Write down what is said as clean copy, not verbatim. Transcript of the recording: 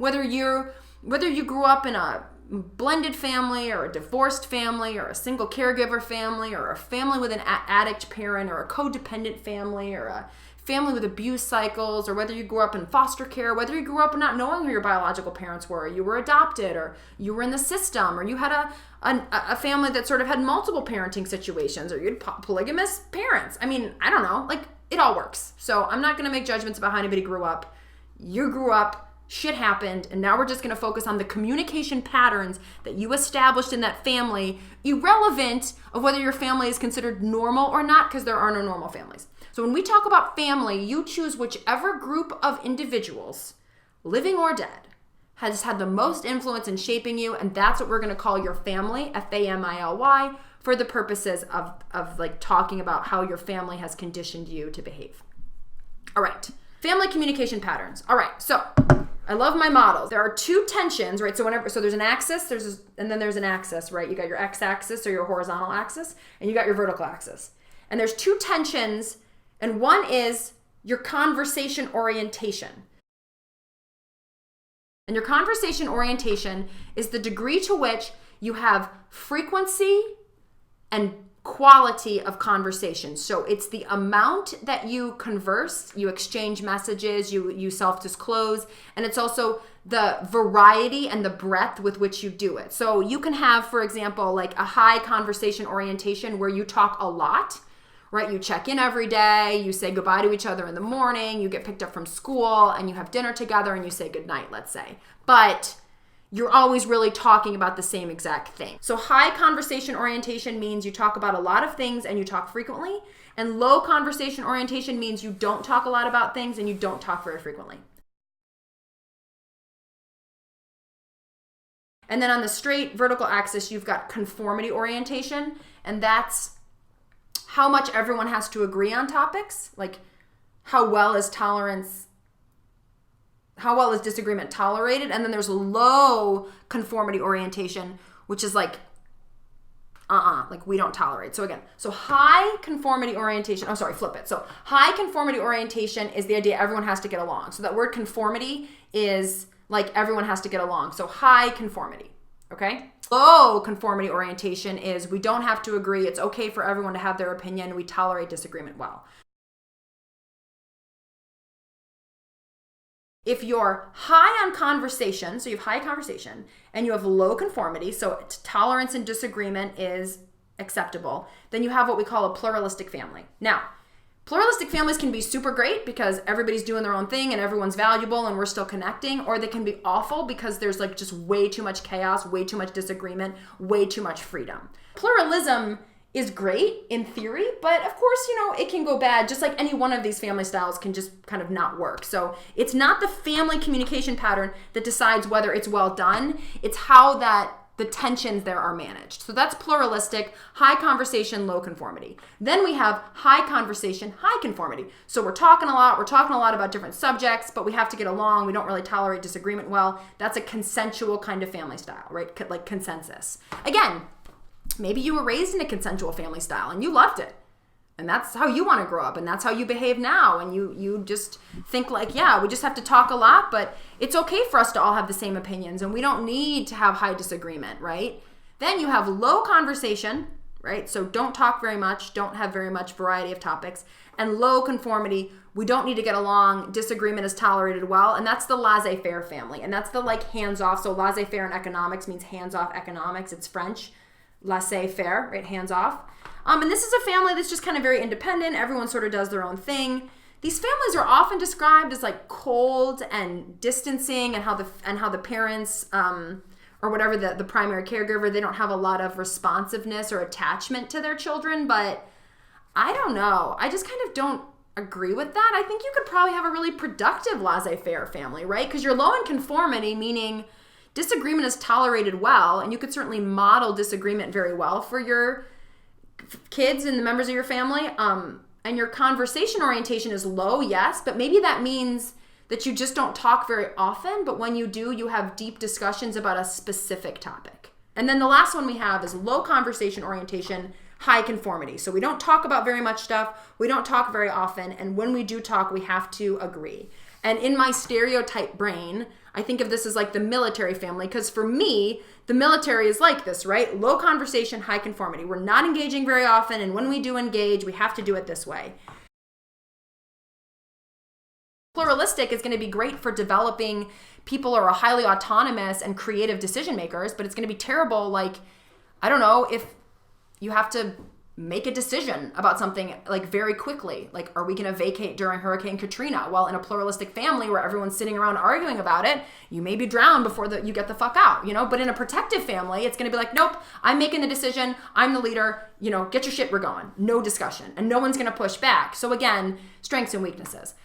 whether you grew up in a blended family or a divorced family or a single caregiver family or a family with an addict parent or a codependent family or a family with abuse cycles, or whether you grew up in foster care, whether you grew up not knowing who your biological parents were, you were adopted, or you were in the system, or you had a family that sort of had multiple parenting situations, or you had polygamous parents. I mean, I don't know, like it all works. So I'm not going to make judgments about how anybody grew up. You grew up, shit happened, and now we're just going to focus on the communication patterns that you established in that family, irrelevant of whether your family is considered normal or not, because there are no normal families. So when we talk about family, you choose whichever group of individuals, living or dead, has had the most influence in shaping you, and that's what we're going to call your family, Family, for the purposes of like talking about how your family has conditioned you to behave. All right, family communication patterns. All right, so I love my models. There are two tensions, right? So there's an axis, and then there's an axis, right? You got your x-axis or your horizontal axis, and you got your vertical axis. And there's two tensions, and one is your conversation orientation. And your conversation orientation is the degree to which you have frequency and quality of conversation. So it's the amount that you converse, you exchange messages, you self-disclose, and it's also the variety and the breadth with which you do it. So you can have, for example, like a high conversation orientation where you talk a lot, right? You check in every day, you say goodbye to each other in the morning, you get picked up from school, and you have dinner together and you say goodnight, let's say. But you're always really talking about the same exact thing. So high conversation orientation means you talk about a lot of things and you talk frequently, and low conversation orientation means you don't talk a lot about things and you don't talk very frequently. And then on the straight vertical axis, you've got conformity orientation, and that's how much everyone has to agree on topics, like how well is disagreement tolerated. And then there's low conformity orientation, which is like we don't tolerate. So again, high conformity orientation, flip it. So high conformity orientation is the idea everyone has to get along. So that word conformity is like everyone has to get along. So high conformity, okay? Low conformity orientation is we don't have to agree. It's okay for everyone to have their opinion. We tolerate disagreement well. If you're high on conversation, so you have high conversation, and you have low conformity, so tolerance and disagreement is acceptable, then you have what we call a pluralistic family. Now, pluralistic families can be super great because everybody's doing their own thing and everyone's valuable and we're still connecting, or they can be awful because there's like just way too much chaos, way too much disagreement, way too much freedom. Pluralism is great in theory, but of course, it can go bad. Just like any one of these family styles can just kind of not work. So it's not the family communication pattern that decides whether it's well done. It's how the tensions there are managed. So that's pluralistic, high conversation, low conformity. Then we have high conversation, high conformity. So we're talking a lot about different subjects, but we have to get along. We don't really tolerate disagreement well. That's a consensual kind of family style, right? Like consensus. Again, maybe you were raised in a consensual family style and you loved it. And that's how you want to grow up, and that's how you behave now. And you just think like, yeah, we just have to talk a lot, but it's okay for us to all have the same opinions, and we don't need to have high disagreement, right? Then you have low conversation, right? So don't talk very much, don't have very much variety of topics. And low conformity, we don't need to get along, disagreement is tolerated well, and that's the laissez-faire family. And that's the like hands-off. So laissez-faire in economics means hands-off economics. It's French. Laissez-faire, right? Hands-off. And this is a family that's just kind of very independent. Everyone sort of does their own thing. These families are often described as like cold and distancing, and how the parents or whatever the primary caregiver, they don't have a lot of responsiveness or attachment to their children. But I don't know. I just kind of don't agree with that. I think you could probably have a really productive laissez-faire family, right? Because you're low in conformity, meaning disagreement is tolerated well, and you could certainly model disagreement very well for your kids and the members of your family. And your conversation orientation is low, yes, but maybe that means that you just don't talk very often, but when you do, you have deep discussions about a specific topic. And then the last one we have is low conversation orientation, high conformity. So we don't talk about very much stuff. We don't talk very often. And when we do talk, we have to agree. And in my stereotype brain, I think of this as like the military family, because for me, the military is like this, right? Low conversation, high conformity. We're not engaging very often. And when we do engage, we have to do it this way. Pluralistic is going to be great for developing people who are highly autonomous and creative decision makers, but it's going to be terrible, like, I don't know, if you have to make a decision about something like very quickly. Like, are we going to vacate during Hurricane Katrina? Well, in a pluralistic family where everyone's sitting around arguing about it, you may be drowned before you get the fuck out, you know? But in a protective family, it's going to be like, nope, I'm making the decision. I'm the leader. You know, get your shit, we're going. No discussion. And no one's going to push back. So again, strengths and weaknesses.